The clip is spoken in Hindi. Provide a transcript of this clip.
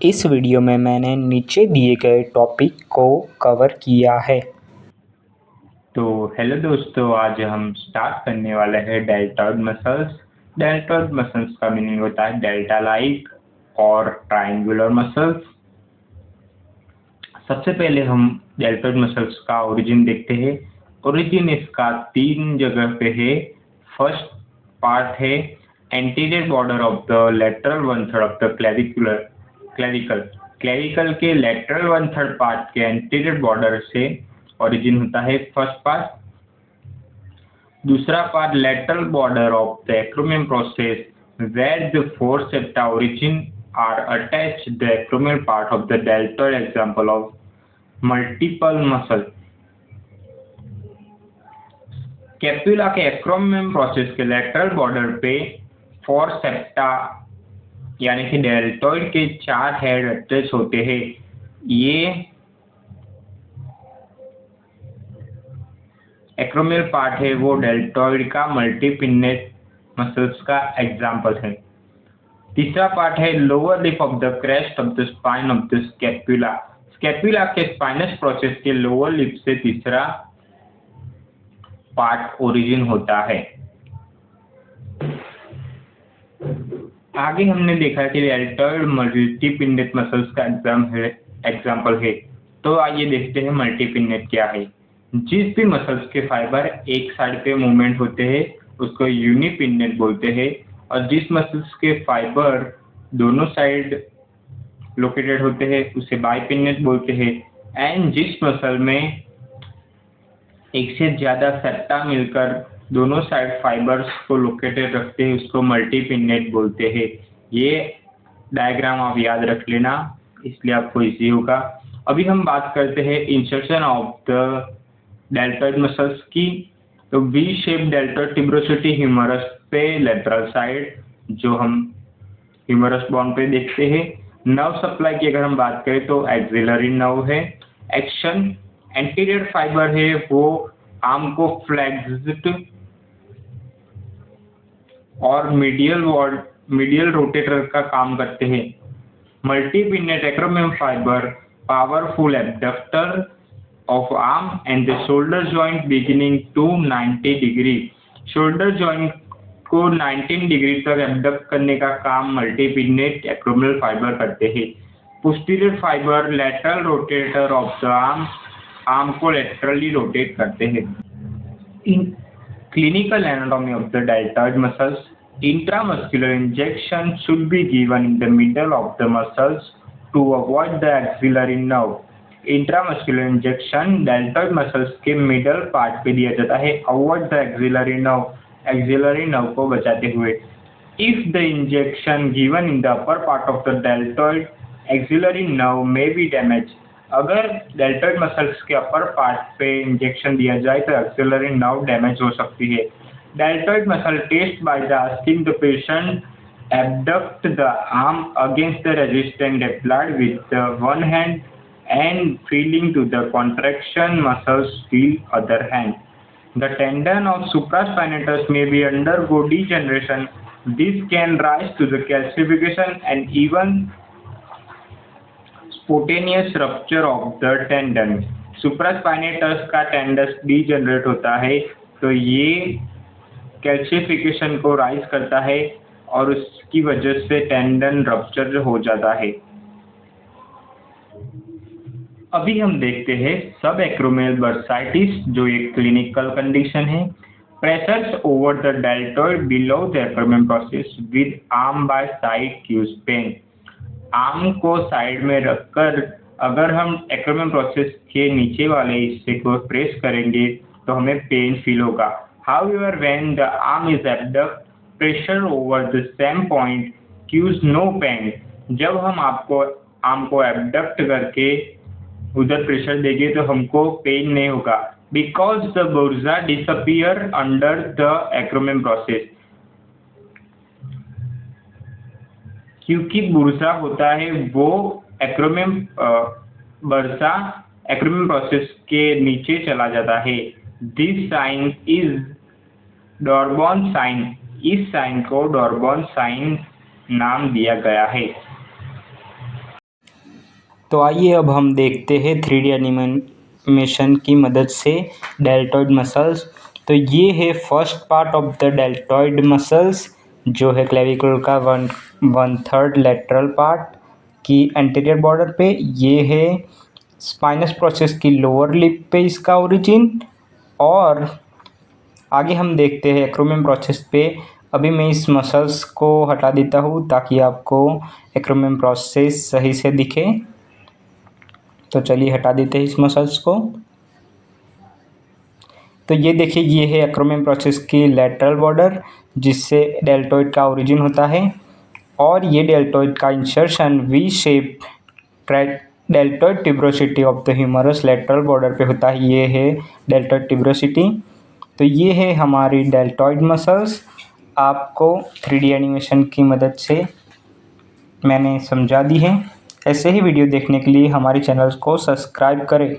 इस वीडियो में मैंने नीचे दिए गए टॉपिक को कवर किया है। तो हेलो दोस्तों, आज हम स्टार्ट करने वाले हैं डेल्टॉइड मसल्स। डेल्टॉइड मसल्स का मीनिंग होता है डेल्टा लाइक और ट्रायंगुलर मसल्स। सबसे पहले हम डेल्टॉइड मसल्स का ओरिजिन देखते हैं। ओरिजिन इसका 3 जगह पे है। फर्स्ट पार्ट है anterior border of the lateral 1/3 of the clavicle के लेटरल 1/3 पार्ट के एंटीरियर बॉर्डर से ओरिजिन होता है फर्स्ट पार्ट। दूसरा part lateral border of the acromion process where the 4 septa origin are attached the acromial part of the deltoid example of multiple muscle. Scapula के एक्रोमियम प्रोसेस के लेटरल बॉर्डर पे 4 सेप्टा यानी कि डेल्टॉइड के 4 हेड अटैच होते हैं। ये एक्रोमियल पार्ट है वो डेल्टॉइड का मल्टीपिन्नेट मसल्स का एग्जांपल है। तीसरा पार्ट है lower lip of the crest of the spine of the scapula. Scapula के स्पाइनस प्रोसेस के लोअर लिप से तीसरा पार्ट ओरिजिन होता है। आगे हमने देखा कि डेल्टॉइड मल्टीपिन्नेट मसल्स का एग्जांपल है। तो आइए देखते हैं मल्टीपिन्नेट क्या है। जिस भी मसल्स के फाइबर एक साइड पे मूवमेंट होते हैं उसको यूनिपिन्नेट बोलते हैं, और जिस मसल्स के फाइबर दोनों साइड लोकेटेड होते हैं उसे बाइपिन्नेट बोलते हैं। एंड जिस मसल में एक से ज्यादा सेप्टा मिलकर दोनों साइड फाइबर्स को लोकेटेड रखते हैं उसको मल्टीपिन्नेट बोलते हैं। ये डायग्राम आप याद रख लेना, इसलिए आपको इजी होगा। अभी हम बात करते हैं insertion of the deltoid muscles की। तो V shape deltoid tuberosity humerus पे लेटरल साइड, जो हम ह्यूमरस बोन पे देखते हैं। नर्व सप्लाई की अगर हम बात करें तो एक्सिलरी नर्व है। एक्शन एंटीरियर फाइबर है वो आर्म को फ्लेक्स्ड और मीडियल रोटेटर का काम करते हैं। Multipennate acromion fibre powerful abductor of arm and the shoulder joint beginning to 90 डिग्री। शोल्डर जॉइंट को 19 डिग्री तक एब्डक्ट करने का काम मल्टीपिन्नेट एक्रोमियल फाइबर करते हैं। Posterior fibre lateral rotator of the arm को लेटरली रोटेट करते हैं। In clinical anatomy of the deltoid muscles, intramuscular injection should be given in the middle of the muscles to avoid the axillary nerve. Intramuscular injection deltoid muscles के मिडल पार्ट पे दिया जाता है, अवॉइड द एक्सिलरी नर्व को बचाते हुए। If the injection given in the upper part of the deltoid axillary nerve में बी डैमेज। अगर डेल्टॉइड मसल्स के अपर पार्ट पे इंजेक्शन दिया जाए तो एक्सिलरी नर्व डैमेज हो सकती है। Deltoid muscle test by the asking the patient abduct the arm against the resistant applied with the one hand and feeling to the contraction muscles feel other hand. The tendon of supraspinatus may be undergo degeneration. This can rise to the calcification and even spontaneous rupture of the tendon. Supraspinatus का टेंडस डीजनरेट होता है तो ये कैल्शिफिकेशन को राइज करता है और उसकी वजह से टेंडन रप्चर हो जाता है। अभी हम देखते हैं सब एक्रोमियल बर्साइटिस, जो एक क्लिनिकल कंडीशन है। Pressures over the deltoid below the acromial process with arm by side cause pain. Arm को साइड में रखकर अगर हम एक्रोमियल प्रोसेस के नीचे वाले हिस्से को प्रेस करेंगे तो हमें पेन फील होगा। However, when the arm is abducted, pressure over the same point causes no pain. जब हम आर्म को एबडक्ट करके उधर प्रेशर देंगे तो हमको पेन नहीं होगा। Because the bursa disappear under the acromion process. क्योंकि बुर्सा होता है वो बर्सा एक्रोमियम प्रोसेस के नीचे चला जाता है। This sign is Dawbarn sign. इस साइन को डॉर्बॉन साइन नाम दिया गया है। तो आइए अब हम देखते हैं 3D एनिमेशन की मदद से डेल्टॉइड मसल्स। तो ये है first part of the deltoid muscles, जो है क्लेविकुलर का 1/3 लेटरल पार्ट की एंटीरियर बॉर्डर पे। ये है स्पाइनस प्रोसेस की लोअर लिप पे इसका ओरिजिन। और आगे हम देखते हैं एक्रोमियम प्रोसेस पे। अभी मैं इस मसल्स को हटा देता हूँ ताकि आपको एक्रोमियम प्रोसेस सही से दिखे। तो चलिए हटा देते हैं इस मसल्स को। तो ये देखिए, ये है एक्रोमियम प्रोसेस की लेटरल बॉर्डर जिससे डेल्टॉइड का ओरिजिन होता है। और ये डेल्टॉइड का insertion V shape deltoid tuberosity of the humerus lateral border पे होता है। ये है डेल्टॉइड ट्यूब्रोसिटी। तो ये है हमारी डेल्टॉइड मसल्स। आपको 3D एनिमेशन की मदद से मैंने समझा दी है। ऐसे ही वीडियो देखने के लिए हमारे चैनल को सब्सक्राइब करें।